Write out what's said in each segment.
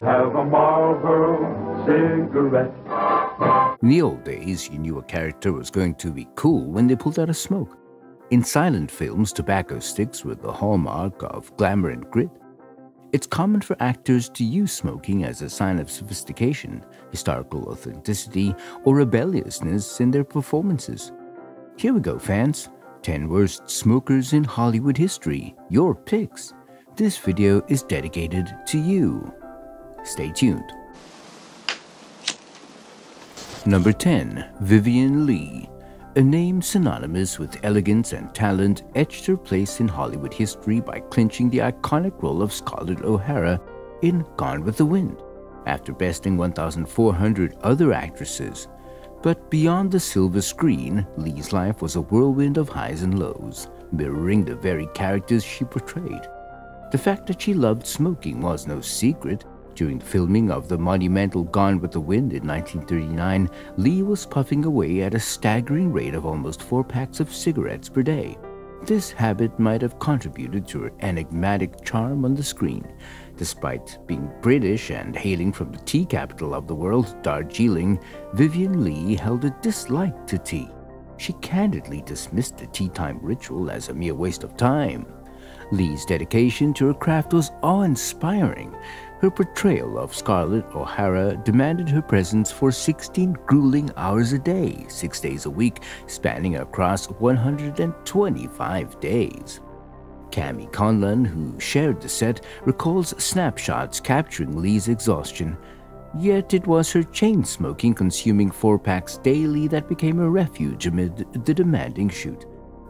have a Marlboro cigarette. In the old days, you knew a character was going to be cool when they pulled out a smoke. In silent films, tobacco sticks were the hallmark of glamour and grit. It's common for actors to use smoking as a sign of sophistication, historical authenticity, or rebelliousness in their performances. Here we go, fans. 10 worst smokers in Hollywood history. Your picks. This video is dedicated to you. Stay tuned. Number 10. Vivian Lee. A name synonymous with elegance and talent, etched her place in Hollywood history by clinching the iconic role of Scarlett O'Hara in Gone with the Wind, after besting 1,400 other actresses. But beyond the silver screen, Lee's life was a whirlwind of highs and lows, mirroring the very characters she portrayed. The fact that she loved smoking was no secret. During the filming of the monumental Gone with the Wind in 1939, Lee was puffing away at a staggering rate of almost 4 packs of cigarettes per day. This habit might have contributed to her enigmatic charm on the screen. Despite being British and hailing from the tea capital of the world, Darjeeling, Vivian Lee held a dislike to tea. She candidly dismissed the tea time ritual as a mere waste of time. Lee's dedication to her craft was awe-inspiring. Her portrayal of Scarlett O'Hara demanded her presence for 16 grueling hours a day, 6 days a week, spanning across 125 days. Cami Conlon, who shared the set, recalls snapshots capturing Lee's exhaustion. Yet it was her chain-smoking, consuming 4 packs daily that became a refuge amid the demanding shoot.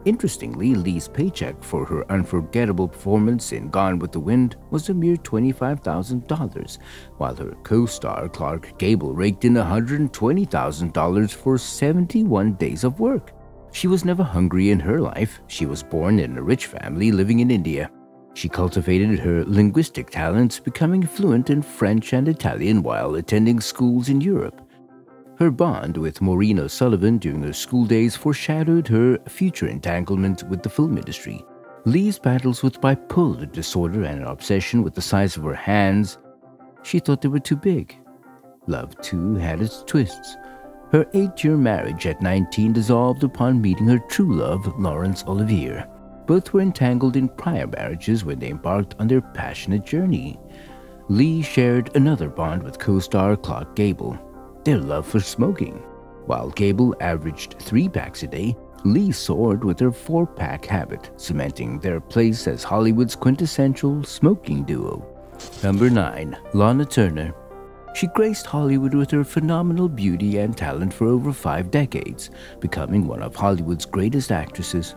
Interestingly, Lee's paycheck for her unforgettable performance in Gone with the Wind was a mere $25,000, while her co-star Clark Gable raked in $120,000 for 71 days of work. She was never hungry in her life. She was born in a rich family living in India. She cultivated her linguistic talents, becoming fluent in French and Italian while attending schools in Europe. Her bond with Maureen O'Sullivan during her school days foreshadowed her future entanglement with the film industry. Lee's battles with bipolar disorder and an obsession with the size of her hands, she thought they were too big. Love, too, had its twists. Her 8-year marriage at 19 dissolved upon meeting her true love, Laurence Olivier. Both were entangled in prior marriages when they embarked on their passionate journey. Lee shared another bond with co-star Clark Gable, their love for smoking. While Gable averaged 3 packs a day, Lee soared with her 4-pack habit, cementing their place as Hollywood's quintessential smoking duo. Number 9. Lana Turner. She graced Hollywood with her phenomenal beauty and talent for over 5 decades, becoming one of Hollywood's greatest actresses.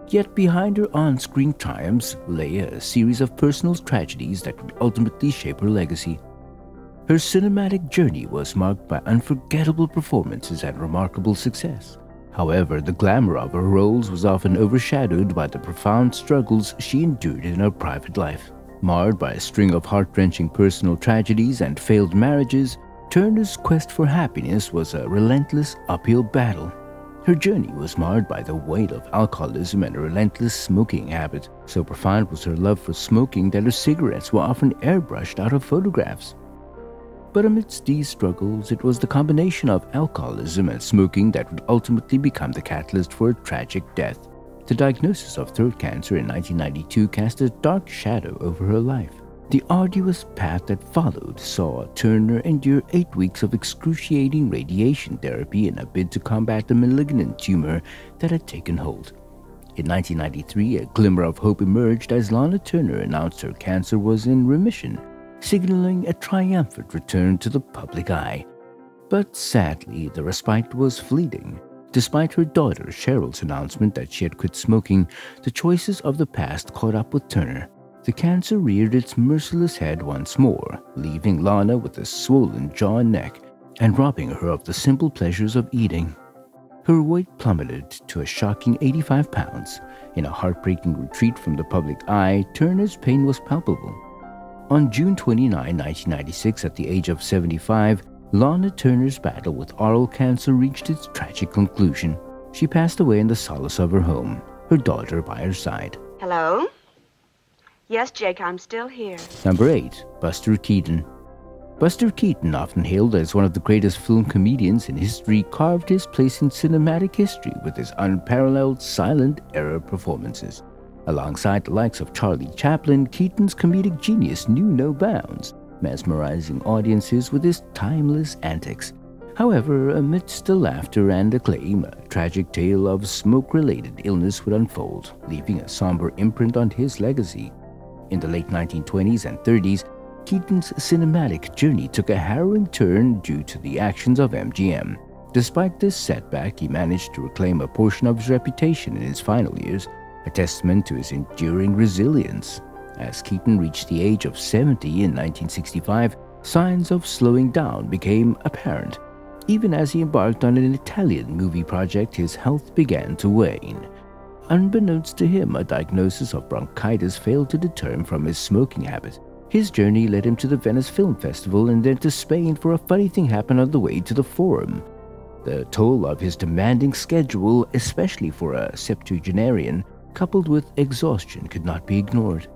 Yet behind her on-screen triumphs lay a series of personal tragedies that would ultimately shape her legacy. Her cinematic journey was marked by unforgettable performances and remarkable success. However, the glamour of her roles was often overshadowed by the profound struggles she endured in her private life. Marred by a string of heart-wrenching personal tragedies and failed marriages, Turner's quest for happiness was a relentless uphill battle. Her journey was marred by the weight of alcoholism and a relentless smoking habit. So profound was her love for smoking that her cigarettes were often airbrushed out of photographs. But amidst these struggles, it was the combination of alcoholism and smoking that would ultimately become the catalyst for a tragic death. The diagnosis of throat cancer in 1992 cast a dark shadow over her life. The arduous path that followed saw Turner endure 8 weeks of excruciating radiation therapy in a bid to combat the malignant tumor that had taken hold. In 1993, a glimmer of hope emerged as Lana Turner announced her cancer was in remission, signaling a triumphant return to the public eye. But sadly, the respite was fleeting. Despite her daughter Cheryl's announcement that she had quit smoking, the choices of the past caught up with Turner. The cancer reared its merciless head once more, leaving Lana with a swollen jaw and neck, and robbing her of the simple pleasures of eating. Her weight plummeted to a shocking 85 pounds. In a heartbreaking retreat from the public eye, Turner's pain was palpable. On June 29, 1996, at the age of 75, Lana Turner's battle with oral cancer reached its tragic conclusion. She passed away in the solace of her home, her daughter by her side. Hello? Yes, Jake, I'm still here. Number 8. Buster Keaton. Buster Keaton, often hailed as one of the greatest film comedians in history, carved his place in cinematic history with his unparalleled silent-era performances. Alongside the likes of Charlie Chaplin, Keaton's comedic genius knew no bounds, mesmerizing audiences with his timeless antics. However, amidst the laughter and acclaim, a tragic tale of smoke-related illness would unfold, leaving a somber imprint on his legacy. In the late 1920s and 30s, Keaton's cinematic journey took a harrowing turn due to the actions of MGM. Despite this setback, he managed to reclaim a portion of his reputation in his final years, a testament to his enduring resilience. As Keaton reached the age of 70 in 1965, signs of slowing down became apparent. Even as he embarked on an Italian movie project, his health began to wane. Unbeknownst to him, a diagnosis of bronchitis failed to deter him from his smoking habit. His journey led him to the Venice Film Festival and then to Spain, for a funny thing happened on the way to the Forum. The toll of his demanding schedule, especially for a septuagenarian, coupled with exhaustion, could not be ignored.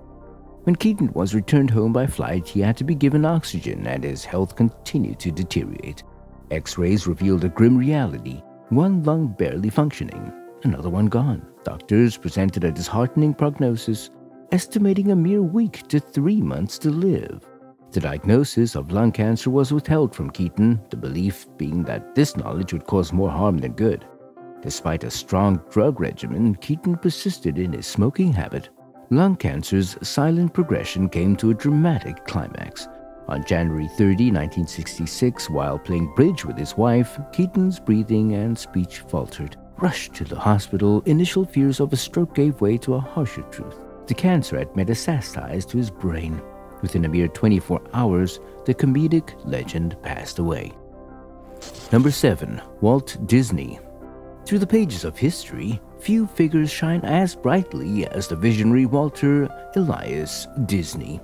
When Keaton was returned home by flight, he had to be given oxygen and his health continued to deteriorate. X-rays revealed a grim reality: one lung barely functioning, another one gone. Doctors presented a disheartening prognosis, estimating a mere week to 3 months to live. The diagnosis of lung cancer was withheld from Keaton, the belief being that this knowledge would cause more harm than good. Despite a strong drug regimen, Keaton persisted in his smoking habit. Lung cancer's silent progression came to a dramatic climax. On January 30, 1966, while playing bridge with his wife, Keaton's breathing and speech faltered. Rushed to the hospital, initial fears of a stroke gave way to a harsher truth. The cancer had metastasized to his brain. Within a mere 24 hours, the comedic legend passed away. Number 7. Walt Disney. Through the pages of history, few figures shine as brightly as the visionary Walter Elias Disney.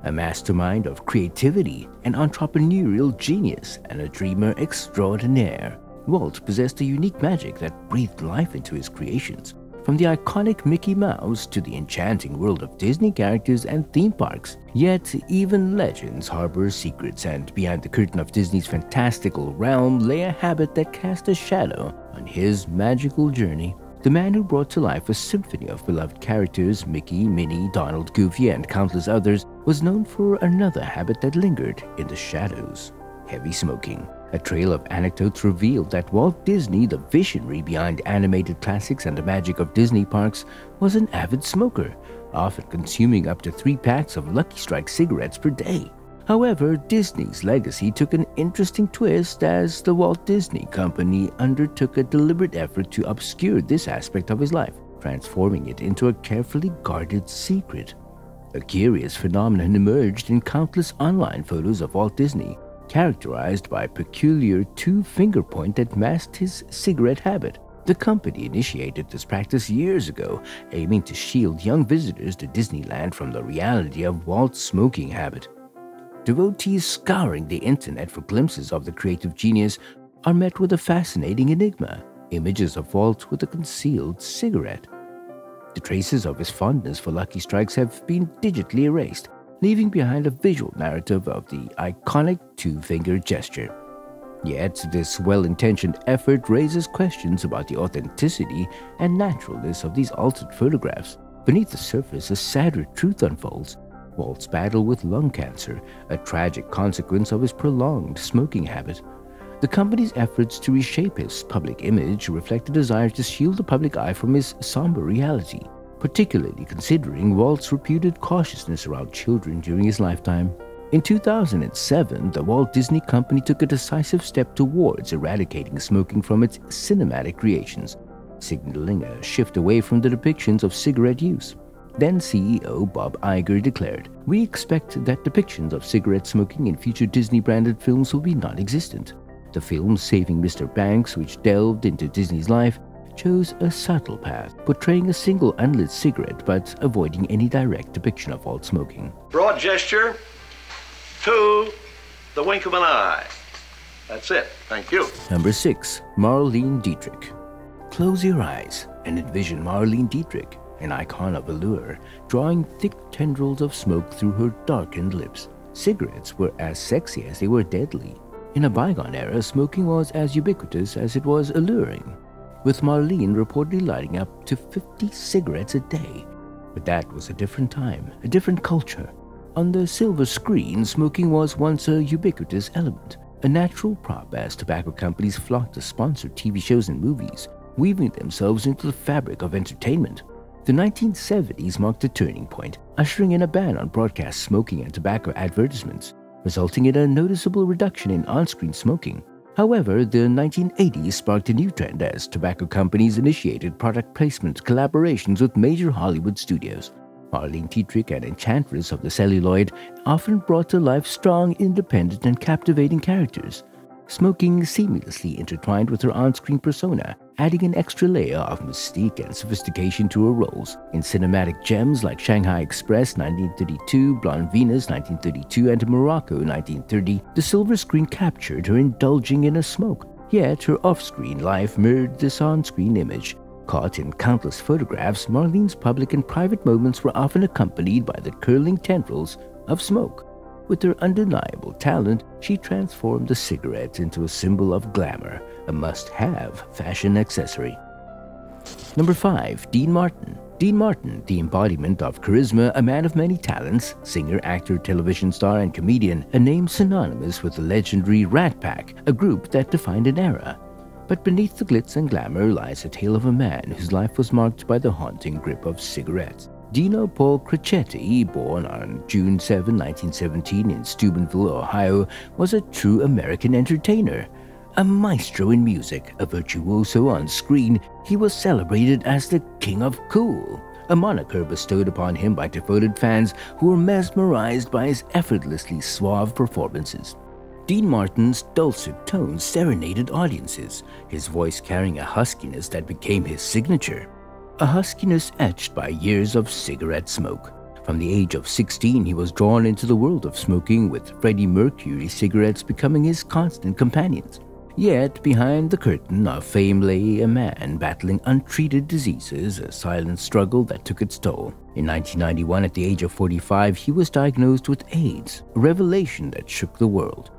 A mastermind of creativity, an entrepreneurial genius, and a dreamer extraordinaire, Walt possessed a unique magic that breathed life into his creations. From the iconic Mickey Mouse to the enchanting world of Disney characters and theme parks. Yet, even legends harbor secrets, and behind the curtain of Disney's fantastical realm lay a habit that cast a shadow on his magical journey. The man who brought to life a symphony of beloved characters, Mickey, Minnie, Donald, Goofy, and countless others, was known for another habit that lingered in the shadows: heavy smoking. A trail of anecdotes revealed that Walt Disney, the visionary behind animated classics and the magic of Disney parks, was an avid smoker, often consuming up to 3 packs of Lucky Strike cigarettes per day. However, Disney's legacy took an interesting twist as the Walt Disney Company undertook a deliberate effort to obscure this aspect of his life, transforming it into a carefully guarded secret. A curious phenomenon emerged in countless online photos of Walt Disney, characterized by a peculiar 2-finger point that masked his cigarette habit. The company initiated this practice years ago, aiming to shield young visitors to Disneyland from the reality of Walt's smoking habit. Devotees scouring the internet for glimpses of the creative genius are met with a fascinating enigma: images of Walt with a concealed cigarette. The traces of his fondness for Lucky Strikes have been digitally erased, leaving behind a visual narrative of the iconic 2-finger gesture. Yet, this well-intentioned effort raises questions about the authenticity and naturalness of these altered photographs. Beneath the surface, a sadder truth unfolds: Walt's battle with lung cancer, a tragic consequence of his prolonged smoking habit. The company's efforts to reshape his public image reflect a desire to shield the public eye from his somber reality, particularly considering Walt's reputed cautiousness around children during his lifetime. In 2007, the Walt Disney Company took a decisive step towards eradicating smoking from its cinematic creations, signaling a shift away from the depictions of cigarette use. Then CEO Bob Iger declared, "We expect that depictions of cigarette smoking in future Disney-branded films will be non-existent." The film Saving Mr. Banks, which delved into Disney's life, chose a subtle path, portraying a single unlit cigarette but avoiding any direct depiction of Walt smoking. Broad gesture to the wink of an eye. That's it. Thank you. Number 6. Marlene Dietrich. Close your eyes and envision Marlene Dietrich, an icon of allure, drawing thick tendrils of smoke through her darkened lips. Cigarettes were as sexy as they were deadly. In a bygone era, smoking was as ubiquitous as it was alluring, with Marlene reportedly lighting up to 50 cigarettes a day. But that was a different time, a different culture. On the silver screen, smoking was once a ubiquitous element, a natural prop as tobacco companies flocked to sponsor TV shows and movies, weaving themselves into the fabric of entertainment. The 1970s marked a turning point, ushering in a ban on broadcast smoking and tobacco advertisements, resulting in a noticeable reduction in on-screen smoking. However, the 1980s sparked a new trend as tobacco companies initiated product placement collaborations with major Hollywood studios. Marlene Dietrich, an enchantress of the celluloid, often brought to life strong, independent, and captivating characters. Smoking seamlessly intertwined with her on-screen persona, adding an extra layer of mystique and sophistication to her roles. In cinematic gems like Shanghai Express 1932, Blonde Venus 1932, and Morocco 1930, the silver screen captured her indulging in a smoke. Yet her off-screen life mirrored this on-screen image. Caught in countless photographs, Marlene's public and private moments were often accompanied by the curling tendrils of smoke. With her undeniable talent, she transformed the cigarette into a symbol of glamour, a must-have fashion accessory. Number 5. Dean Martin. Dean Martin, the embodiment of charisma, a man of many talents, singer, actor, television star, and comedian, a name synonymous with the legendary Rat Pack, a group that defined an era. But beneath the glitz and glamour lies a tale of a man whose life was marked by the haunting grip of cigarettes. Dino Paul Crecchetti, born on June 7, 1917 in Steubenville, Ohio, was a true American entertainer. A maestro in music, a virtuoso on screen, he was celebrated as the King of Cool, a moniker bestowed upon him by devoted fans who were mesmerized by his effortlessly suave performances. Dean Martin's dulcet tones serenaded audiences, his voice carrying a huskiness that became his signature. A huskiness etched by years of cigarette smoke. From the age of 16, he was drawn into the world of smoking, with Freddie Mercury cigarettes becoming his constant companions. Yet, behind the curtain of fame lay a man battling untreated diseases, a silent struggle that took its toll. In 1991, at the age of 45, he was diagnosed with AIDS, a revelation that shook the world.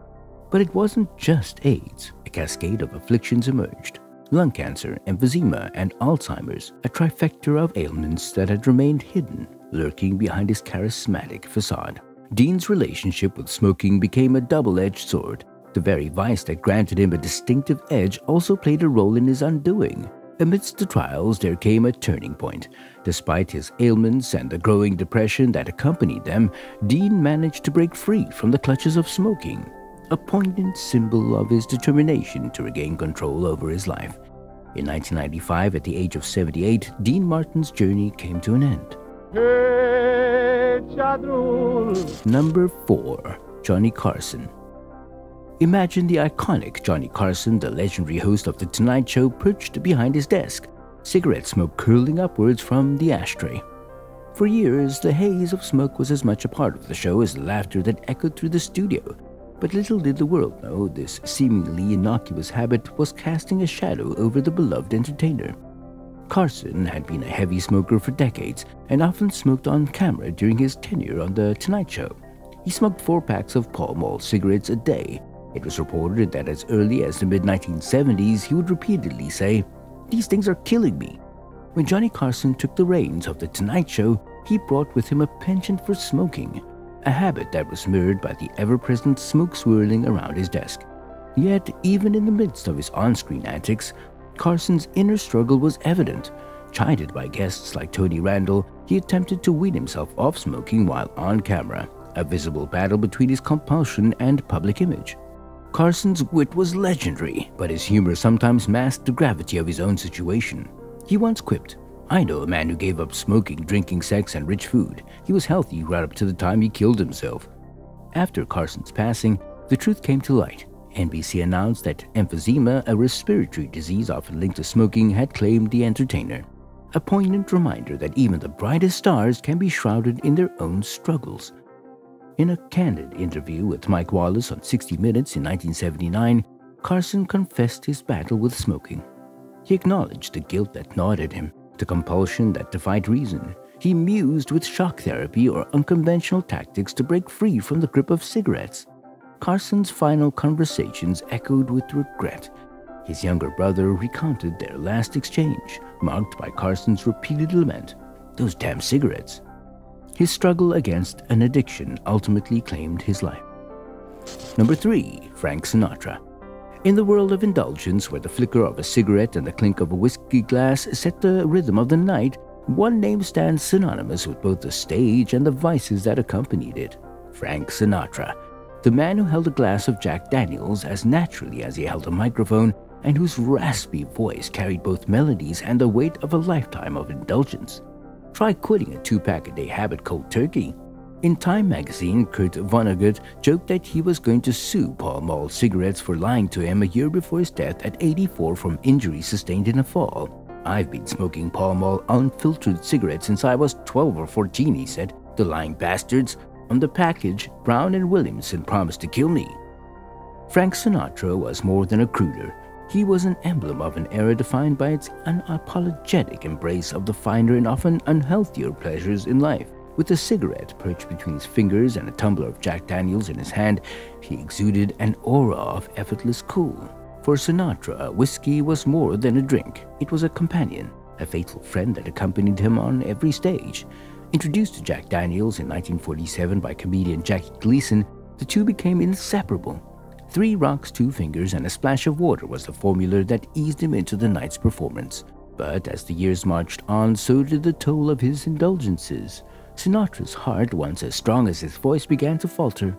But it wasn't just AIDS. A cascade of afflictions emerged. Lung cancer, emphysema, and Alzheimer's, a trifecta of ailments that had remained hidden, lurking behind his charismatic facade. Dean's relationship with smoking became a double-edged sword. The very vice that granted him a distinctive edge also played a role in his undoing. Amidst the trials, there came a turning point. Despite his ailments and the growing depression that accompanied them, Dean managed to break free from the clutches of smoking, a poignant symbol of his determination to regain control over his life. In 1995, at the age of 78, Dean Martin's journey came to an end. Number 4. Johnny Carson. Imagine the iconic Johnny Carson, the legendary host of The Tonight Show, perched behind his desk, cigarette smoke curling upwards from the ashtray. For years, the haze of smoke was as much a part of the show as the laughter that echoed through the studio. But little did the world know this seemingly innocuous habit was casting a shadow over the beloved entertainer. Carson had been a heavy smoker for decades and often smoked on camera during his tenure on The Tonight Show. He smoked 4 packs of Pall Mall cigarettes a day. It was reported that as early as the mid-1970s, he would repeatedly say, "These things are killing me." When Johnny Carson took the reins of The Tonight Show, he brought with him a penchant for smoking, a habit that was mirrored by the ever-present smoke swirling around his desk. Yet, even in the midst of his on-screen antics, Carson's inner struggle was evident. Chided by guests like Tony Randall, he attempted to wean himself off smoking while on camera, a visible battle between his compulsion and public image. Carson's wit was legendary, but his humor sometimes masked the gravity of his own situation. He once quipped, "I know a man who gave up smoking, drinking, sex, and rich food. He was healthy right up to the time he killed himself." After Carson's passing, the truth came to light. NBC announced that emphysema, a respiratory disease often linked to smoking, had claimed the entertainer. A poignant reminder that even the brightest stars can be shrouded in their own struggles. In a candid interview with Mike Wallace on 60 Minutes in 1979, Carson confessed his battle with smoking. He acknowledged the guilt that gnawed at him, the compulsion that defied reason. he mused with shock therapy or unconventional tactics to break free from the grip of cigarettes. Carson's final conversations echoed with regret. His younger brother recounted their last exchange, marked by Carson's repeated lament, "Those damn cigarettes." His struggle against an addiction ultimately claimed his life. Number 3. Frank Sinatra. In the world of indulgence, where the flicker of a cigarette and the clink of a whiskey glass set the rhythm of the night, one name stands synonymous with both the stage and the vices that accompanied it: Frank Sinatra. The man who held a glass of Jack Daniels as naturally as he held a microphone, and whose raspy voice carried both melodies and the weight of a lifetime of indulgence. Try quitting a 2-pack-a-day habit cold turkey. In Time magazine, Kurt Vonnegut joked that he was going to sue Pall Mall Cigarettes for lying to him a year before his death at 84 from injuries sustained in a fall. "I've been smoking Pall Mall unfiltered cigarettes since I was 12 or 14, he said. "The lying bastards. On the package, Brown and Williamson promised to kill me." Frank Sinatra was more than a crooner. He was an emblem of an era defined by its unapologetic embrace of the finer and often unhealthier pleasures in life. With a cigarette perched between his fingers and a tumbler of Jack Daniels in his hand, he exuded an aura of effortless cool. For Sinatra, whiskey was more than a drink. It was a companion, a faithful friend that accompanied him on every stage. Introduced to Jack Daniels in 1947 by comedian Jackie Gleason, the two became inseparable. 3 rocks, 2 fingers, and a splash of water was the formula that eased him into the night's performance. But as the years marched on, so did the toll of his indulgences. Sinatra's heart, once as strong as his voice, began to falter.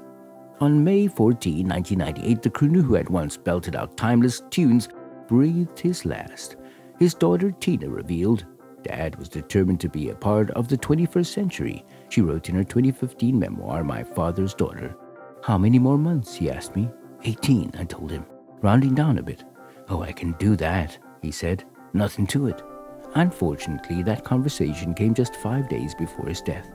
On May 14, 1998, the crooner who had once belted out timeless tunes breathed his last. His daughter Tina revealed, "Dad was determined to be a part of the 21st century," she wrote in her 2015 memoir, My Father's Daughter. "How many more months?" he asked me. 18, I told him, rounding down a bit. "Oh, I can do that," he said. "Nothing to it." Unfortunately, that conversation came just 5 days before his death.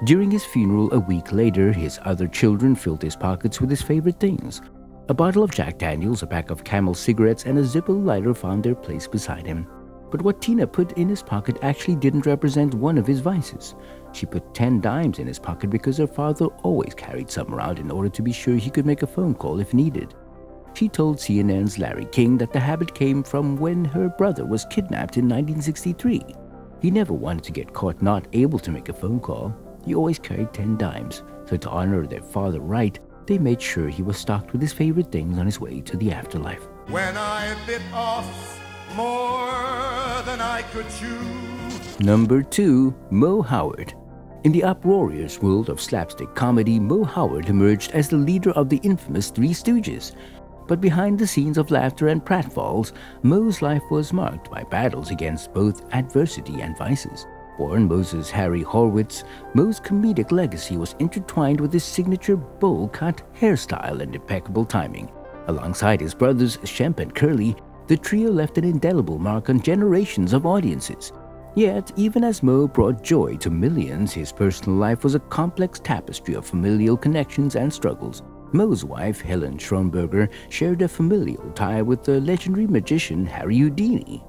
During his funeral a week later, his other children filled his pockets with his favorite things. A bottle of Jack Daniels, a pack of Camel cigarettes, and a Zippo lighter found their place beside him. But what Tina put in his pocket actually didn't represent one of his vices. She put 10 dimes in his pocket because her father always carried some around in order to be sure he could make a phone call if needed. She told CNN's Larry King that the habit came from when her brother was kidnapped in 1963. He never wanted to get caught not able to make a phone call. He always carried 10 dimes, so to honor their father right, they made sure he was stocked with his favorite things on his way to the afterlife. When I bit off more than I could chew. Number 2. Moe Howard. In the uproarious world of slapstick comedy, Moe Howard emerged as the leader of the infamous Three Stooges. But behind the scenes of laughter and pratfalls, Moe's life was marked by battles against both adversity and vices. Born Moses Harry Horwitz, Moe's comedic legacy was intertwined with his signature bowl-cut hairstyle and impeccable timing. Alongside his brothers Shemp and Curly, the trio left an indelible mark on generations of audiences. Yet, even as Moe brought joy to millions, his personal life was a complex tapestry of familial connections and struggles. Moe's wife, Helen Schronberger, shared a familial tie with the legendary magician Harry Houdini.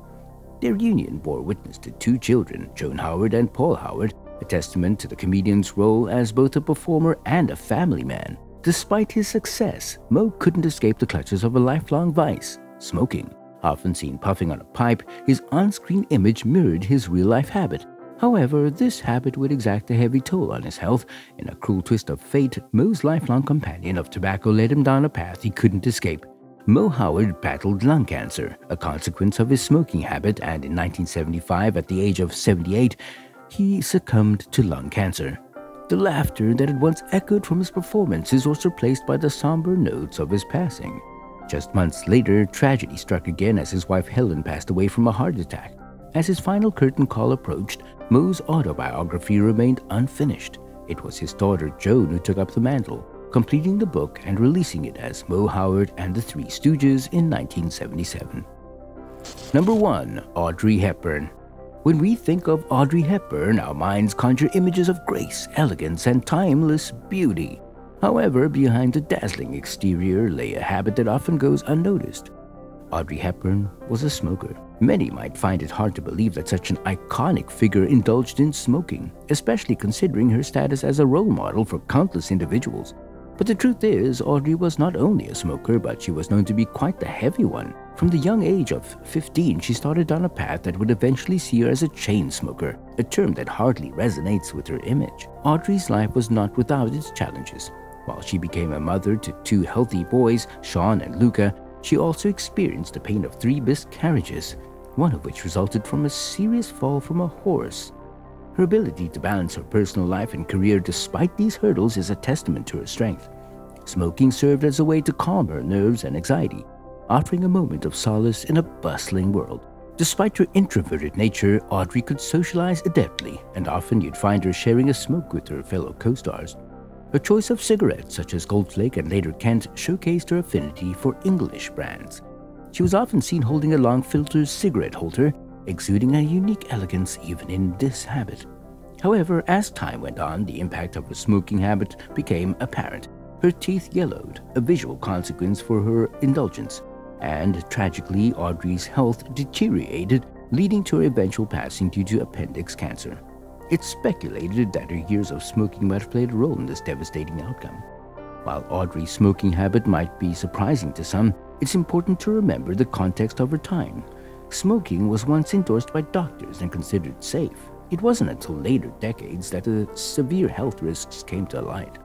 Their union bore witness to 2 children, Joan Howard and Paul Howard, a testament to the comedian's role as both a performer and a family man. Despite his success, Moe couldn't escape the clutches of a lifelong vice: smoking. Often seen puffing on a pipe, his on-screen image mirrored his real-life habit. However, this habit would exact a heavy toll on his health. In a cruel twist of fate, Moe's lifelong companion of tobacco led him down a path he couldn't escape. Moe Howard battled lung cancer, a consequence of his smoking habit, and in 1975, at the age of 78, he succumbed to lung cancer. The laughter that had once echoed from his performances was replaced by the somber notes of his passing. Just months later, tragedy struck again as his wife Helen passed away from a heart attack. As his final curtain call approached, Moe's autobiography remained unfinished. It was his daughter Joan who took up the mantle, completing the book and releasing it as Moe Howard and the Three Stooges in 1977. Number 1. Audrey Hepburn. When we think of Audrey Hepburn, our minds conjure images of grace, elegance, and timeless beauty. However, behind the dazzling exterior lay a habit that often goes unnoticed. Audrey Hepburn was a smoker. Many might find it hard to believe that such an iconic figure indulged in smoking, especially considering her status as a role model for countless individuals. But the truth is, Audrey was not only a smoker, but she was known to be quite the heavy one. From the young age of 15, she started down a path that would eventually see her as a chain smoker, a term that hardly resonates with her image. Audrey's life was not without its challenges. While she became a mother to 2 healthy boys, Sean and Luca, she also experienced the pain of 3 miscarriages, one of which resulted from a serious fall from a horse. Her ability to balance her personal life and career despite these hurdles is a testament to her strength. Smoking served as a way to calm her nerves and anxiety, offering a moment of solace in a bustling world. Despite her introverted nature, Audrey could socialize adeptly, and often you'd find her sharing a smoke with her fellow co-stars. Her choice of cigarettes such as Goldflake and later Kent showcased her affinity for English brands. She was often seen holding a long filter cigarette holder, exuding a unique elegance even in this habit. However, as time went on, the impact of her smoking habit became apparent. Her teeth yellowed, a visual consequence for her indulgence, and tragically, Audrey's health deteriorated, leading to her eventual passing due to appendix cancer. It's speculated that her years of smoking might have played a role in this devastating outcome. While Audrey's smoking habit might be surprising to some, it's important to remember the context of her time. Smoking was once endorsed by doctors and considered safe. It wasn't until later decades that the severe health risks came to light.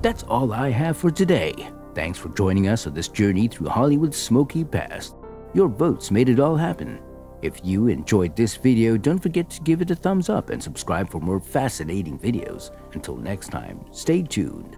That's all I have for today. Thanks for joining us on this journey through Hollywood's smoky past. Your votes made it all happen. If you enjoyed this video, don't forget to give it a thumbs up and subscribe for more fascinating videos. Until next time, stay tuned.